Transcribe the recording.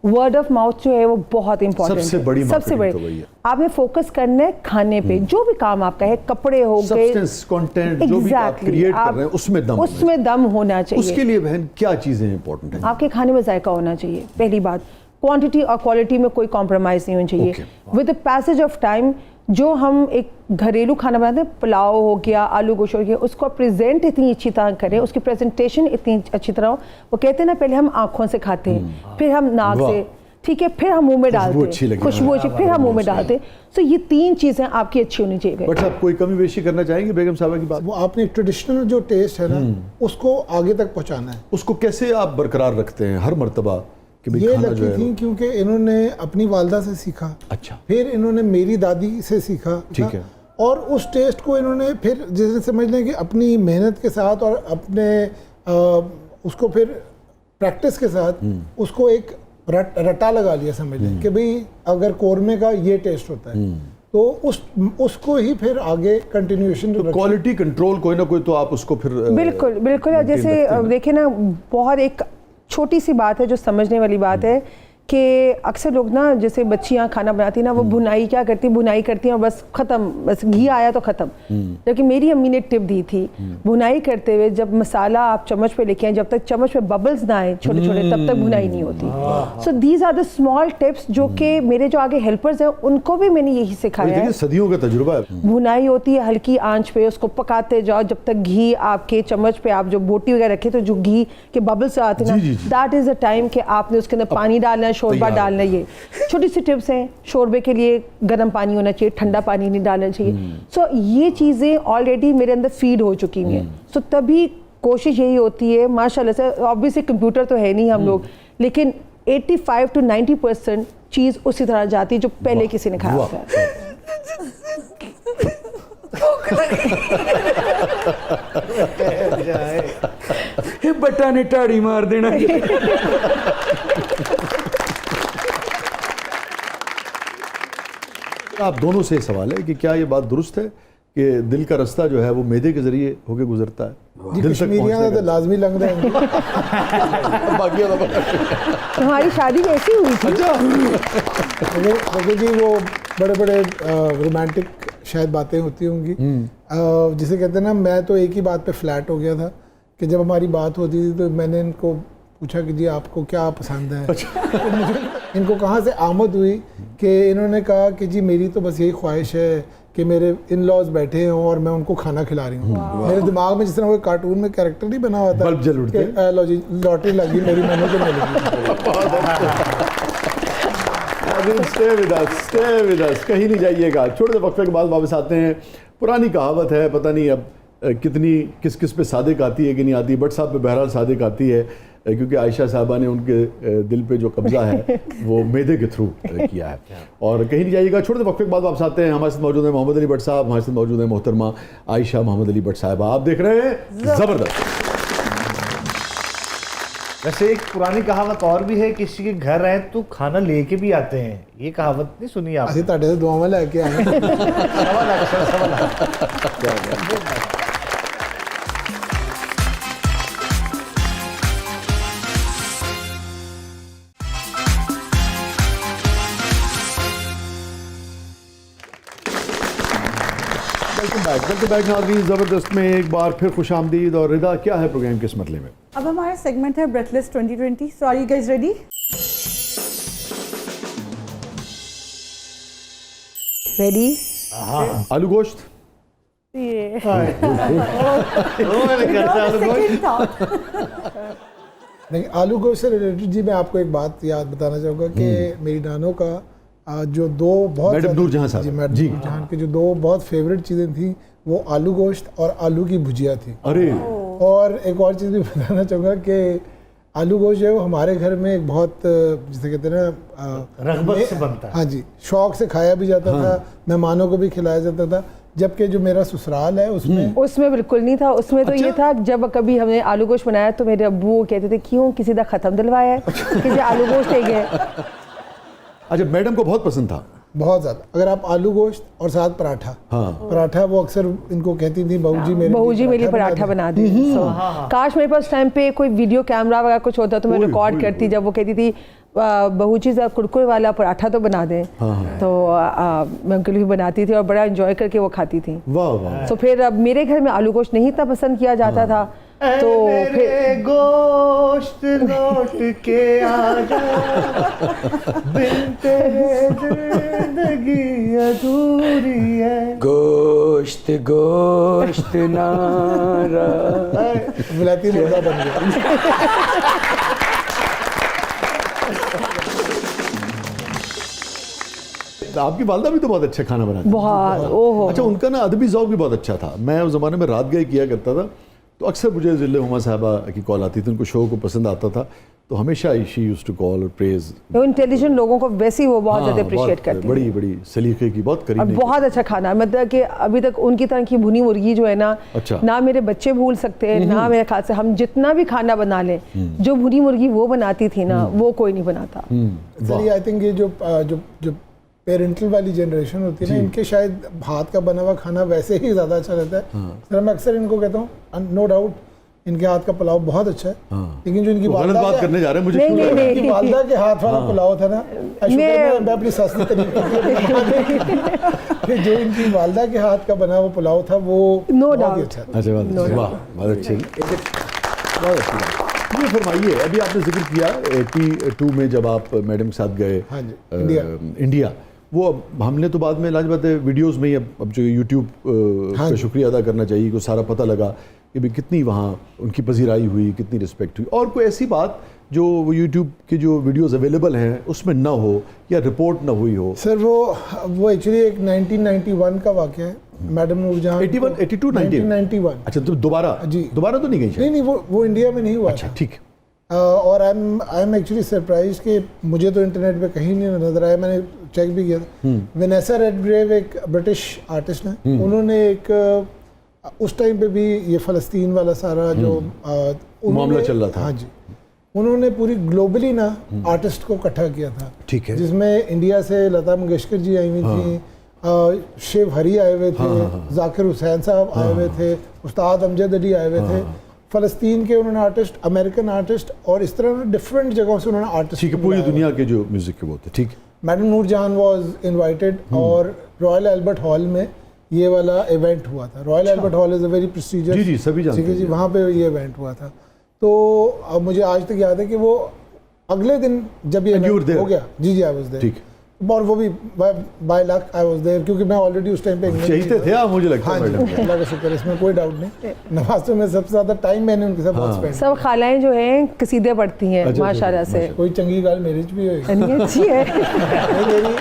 Word of mouth जो है वो बहुत इंपॉर्टेंट है। सबसे बड़ी सबसे marketing तो वही है। आपने फोकस करना है खाने पे, जो भी काम आपका है, कपड़े हो गए, सब्सटेंस कंटेंट जो भी आप क्रिएट कर रहे हैं उसमें दम होना चाहिए। उसके लिए बहन क्या चीजें इंपॉर्टेंट हैं? आपके खाने में जायका होना चाहिए, पहली बात। क्वांटिटी और क्वालिटी में कोई कॉम्प्रोमाइज नहीं होनी चाहिए। With the passage of time जो हम एक घरेलू खाना बनाते हैं, पुलाव हो गया, आलू गोश्त हो गया, उसको प्रेजेंट इतनी अच्छी तरह करें, उसकी प्रेजेंटेशन इतनी अच्छी तरह हो। वो कहते हैं ना, पहले हम आंखों से खाते हैं, फिर हम नाक से, ठीक है, फिर हम मुंह में डालते हैं, खुशबू अच्छी, फिर हम मुंह में डालते हैं। तो ये 3 चीजें आपकी अच्छी होनी चाहिए। बट आप कोई कमी बेशी करना चाहेंगे बेगम साहबा की बात? वो आपने एक ट्रेडिशनल जो टेस्ट है ना, उसको आगे तक पहुंचाना है। उसको कैसे आप बरकरार रखते हैं हर मर्तबा? ये लकी थी क्योंकि इन्होंने अपनी वालदा से सीखा, अच्छा, फिर इन्होंने मेरी दादी से सीखा, ठीक है, और उस टेस्ट को इन्होंने फिर जैसे समझ लें कि अपनी मेहनत के साथ और अपने उसको फिर प्रैक्टिस के साथ उसको एक रटा लगा लिया, समझ लें कि भाई अगर कोरमे का ये टेस्ट होता है तो उसको ही फिर आगे कंटिन्यूएशन। तो क्वालिटी कंट्रोल कोई ना कोई तो आप उसको फिर बिल्कुल बिल्कुल। जैसे देखें ना, बहुत एक छोटी सी बात है जो समझने वाली बात है कि अक्सर लोग ना, जैसे बच्चियां खाना बनाती ना, वो भुनाई क्या करती, भुनाई करती हैं और बस ख़त्म, बस घी आया तो ख़त्म। जबकि मेरी अम्मी ने टिप दी थी, भुनाई करते हुए जब मसाला आप चम्मच पे लेके आए, जब तक चम्मच में बबल्स ना आए छोटे छोटे, तब तक भुनाई नहीं होती। So these are the small tips जो कि मेरे जो आगे हेल्पर्स हैं उनको भी मैंने यही सिखाया है। सदियों का तजुर्बा है। भुनाई होती है हल्की आंच पे, उसको पकाते जाओ जब तक घी आपके चम्मच पे, आप जो बोटी वगैरह रखे तो जो घी के बबल्स आते हैं ना, दैट इज द टाइम कि आपने उसके अंदर पानी डालना है, शोरबा डालना। ये छोटी सी टिप्स हैं। शोरबे के लिए गर्म पानी होना चाहिए, ठंडा पानी नहीं डालना चाहिए। सो ये चीज़ें ऑलरेडी मेरे अंदर फीड हो चुकी हैं। सो तभी कोशिश यही होती है, माशाल्लाह से, ऑब्वियसली कंप्यूटर तो है नहीं हम लोग, लेकिन 85 to 90% चीज़ उसी तरह जाती है जो पहले किसी ने खाया होता है। बट्टा ने टाड़ी मार देना। आप दोनों से सवाल है कि क्या ये बात दुरुस्त है कि दिल का रास्ता जो है वो मैदे के जरिए होके गुजरता है? दिल तक पहुंचने का लाजमी लग रहा है। हमारी शादी कैसी हुई थी? देखिए जी, वो बड़े बड़े रोमांटिक शायद बातें होती होंगी, जिसे कहते हैं ना, मैं तो एक ही बात पे फ्लैट हो गया था कि जब हमारी बात होती थी तो मैंने इनको पूछा कि जी आपको क्या पसंद है। तो मुझे इनको कहाँ से आमद हुई कि इन्होंने कहा कि जी मेरी तो बस यही ख्वाहिश है कि मेरे इन लॉज बैठे हों और मैं उनको खाना खिला रही हूँ। मेरे दिमाग में जिस तरह वो कार्टून में कैरेक्टर नहीं बना हुआ था, बल्ब जल उठते, लॉटरी लगी मेरी, मैंने तो मिलेगी। Stay with us, कहीं नहीं जाइएगा। छोटे वक्फे के बाद वापस आते हैं। पुरानी कहावत है, पता नहीं अब कितनी किस किस पे सादिक आती है कि नहीं आती, बट साहब पे बहरहाल सादिक आती है, क्योंकि आयशा साहबा ने उनके दिल पे जो कब्जा है वो मैदे के थ्रू किया है। और कहीं नहीं जाइएगा, छोटे वक्फे के बाद वापस आते हैं। हमारे साथ मौजूद है मोहम्मद अली भट्ट साहब, हमारे साथ मौजूद है मोहतरमा आयशा मोहम्मद अली भट्ट साहब। आप देख रहे हैं ज़बरदस्त। वैसे एक पुरानी कहावत और भी है, किसी के घर रहे तो खाना लेके भी आते हैं। ये कहावत नहीं सुनी आपने? ताड़े से दुआ में लेके आए। वेलकम बैक नाज़रीन। ज़बरदस्त में एक बार फिर खुशामदीद। और रिदा, क्या है प्रोग्राम किस मतले में? अब हमारा सेगमेंट है breathless 2020। So are you guys ready? Ready? आलू गोश्त। नहीं, आलू गोश्त से रिलेटेड जी मैं आपको एक बात याद बताना चाहूँगा कि मेरी नानों का जो दो बहुत मैडम नूरजहां साहब, जी मैडम नूरजहां की जो दो बहुत फेवरेट चीज़ें थी वो आलू गोश्त और आलू की भुजिया थी। अरे और एक और चीज़ भी बताना चाहूँगा कि आलू गोश्त जो है वो हमारे घर में एक बहुत, जिसे कहते हैं ना, रग़बत से बनता है। हाँ जी, शौक से खाया भी जाता था, मेहमानों को भी खिलाया जाता था। जबकि जो मेरा ससुराल है उसमें बिल्कुल नहीं था। उसमें तो ये था, जब कभी हमने आलू गोश्त बनाया तो मेरे अब्बू कहते थे क्यों किसी का ख़त्म दिलवाया है कि आलू गोश्त ले गए। अच्छा, मैडम को बहुत पसंद था? बहुत ज़्यादा। अगर आप आलू गोश्त और साथ पराठा, पराठा वो अक्सर इनको कहती थी बहू जी मेरे लिए पराठा बना दी। काश मेरे पास टाइम पे कोई वीडियो कैमरा वगैरह कुछ होता तो मैं रिकॉर्ड करती। जब वो कहती थी बहू जी ज़रा कुरकुरे वाला पराठा तो बना दें। तो मैं उनके लिए बनाती थी और बड़ा एंजॉय करके वो खाती थी। वाह वाह। तो फिर अब मेरे घर में आलू गोश्त नहीं इतना पसंद किया जाता था, तो फिर गोश्त लौट के आ जा, बिन तेरे जिंदगी अधूरी है। गोश्त गोश्त नारा। विलायती मुर्गा बन गया। आपकी वालदा भी तो बहुत अच्छा खाना बनाती बहुत ओहो। अच्छा, उनका ना अदबी ज़ौक़ भी बहुत अच्छा था। मैं उस ज़माने में रात गए किया करता था, तो अक्सर मुझे ज़िल्ले हुमा साहबा की कॉल आती थी, उनको शो को पसंद आता था, तो हमेशा शी यूज्ड टू कॉल और प्रेज। इंटेलिजेंट लोगों को वैसे ही वो बहुत ज़्यादा अप्रिशिएट करती है। बड़ी बड़ी सलीके की, बहुत और करीबी। बहुत अच्छा खाना, मतलब कि अभी तक उनकी तरह की भुनी मुर्गी जो है ना, अच्छा। ना मेरे बच्चे भूल सकते हैं, ना मेरे ख्याल से हम जितना भी खाना बना लें, जो भुनी मुर्गी वो बनाती थी ना, वो कोई नहीं बनाता। चलिए, आई थिंक ये जो पेरेंटल वाली जनरेशन होती है ना, इनके शायद हाथ का बना हुआ खाना वैसे ही ज़्यादा अच्छा रहता है। सर मैं अक्सर इनको कहता हूँ, नो डाउट इनके हाथ का पुलाव बहुत अच्छा है, लेकिन जो इनकी गलत बात करने जा रहे हैं मुझे। नहीं, नहीं, नहीं। इनकी वालदा के हाथ वाला पुलाव था ना, मैं अपनी सास की तारीफ जो इनकी वालदा के हाथ का बना हुआ पुलाव था वो No बहुत ही doubt। अच्छा था। अच्छा, वाह, बहुत अच्छी बहुत अच्छी बात। ये फरमाइए, अभी आपने जिक्र किया 82 में जब आप मैडम के साथ गए हाँ जी, इंडिया, वो अब हमने तो बाद में लाजवाब वीडियोस में ही अब जो यूट्यूब हाँ का जी। शुक्रिया अदा करना चाहिए कि सारा पता लगा कि भी कितनी वहाँ उनकी पजीराई हुई, कितनी रिस्पेक्ट हुई। और कोई ऐसी बात जो यूट्यूब के जो वीडियोस अवेलेबल हैं उसमें ना हो या रिपोर्ट ना हुई हो? सर वो एक्चुअली एक 1991 का वाक़या है। मैडम नूरजहां 81, 82, 1991। अच्छा, तो दोबारा जी। दोबारा तो नहीं गई शायद? नहीं वो इंडिया में नहीं हुआ अच्छा, था। ठीक। और आई एम एक्चुअली सरप्राइज कि मुझे तो इंटरनेट पे कहीं नहीं नजर आया, मैंने चेक भी किया था। वेनेसा रेडग्रेव एक ब्रिटिश आर्टिस्ट हैं, उन्होंने एक उस टाइम पे भी ये फ़लस्तीन वाला सारा जो मामला चल रहा था। हाँ जी, उन्होंने पूरी ग्लोबली ना आर्टिस्ट को इकट्ठा किया था। ठीक है। जिसमें इंडिया से लता मंगेशकर जी आई हुई थी, शेव हरी आए हुए थे, जाकिर हुसैन साहब आए हुए थे, उस्ताद अमजद अली आए हुए थे, फ़लस्तीन के उन्होंने आर्टिस्ट, अमेरिकन आर्टिस्ट, और इस तरह डिफरेंट जगहों से उन्होंने आर्टिस्ट। ठीक है, पूरी दुनिया के जो म्यूजिक के वो थे। ठीक। मैडम नूरजहां वाज इनवाइटेड और रॉयल एल्बर्ट हॉल में ये वाला इवेंट हुआ था। Royal Albert Hall is a very prestigious. जी, सभी जानते ठीक है जी, हैं। वहाँ पे ये इवेंट हुआ था। तो अब मुझे आज तक याद है कि वो अगले दिन जब ये event हो गया, जी आई वाज देयर। ठीक। और वो भी by luck I was there, क्योंकि मैं ऑलरेडी उस टाइम पे चाहते थे आप, मुझे लगता हाँ है जी, मैडम। अल्लाह का शुक्र है, इसमें कोई डाउट नहीं। नवाज़ों में सबसे ज़्यादा टाइम मैंने उनके साथ बहुत स्पेंड। सब खालाएं जो हैं कसीदे पढ़ती हैं अच्छा, माशाल्लाह से। कोई चंगी गाल मेरी च भी होगी। अच्छी है। नहीं, मेरी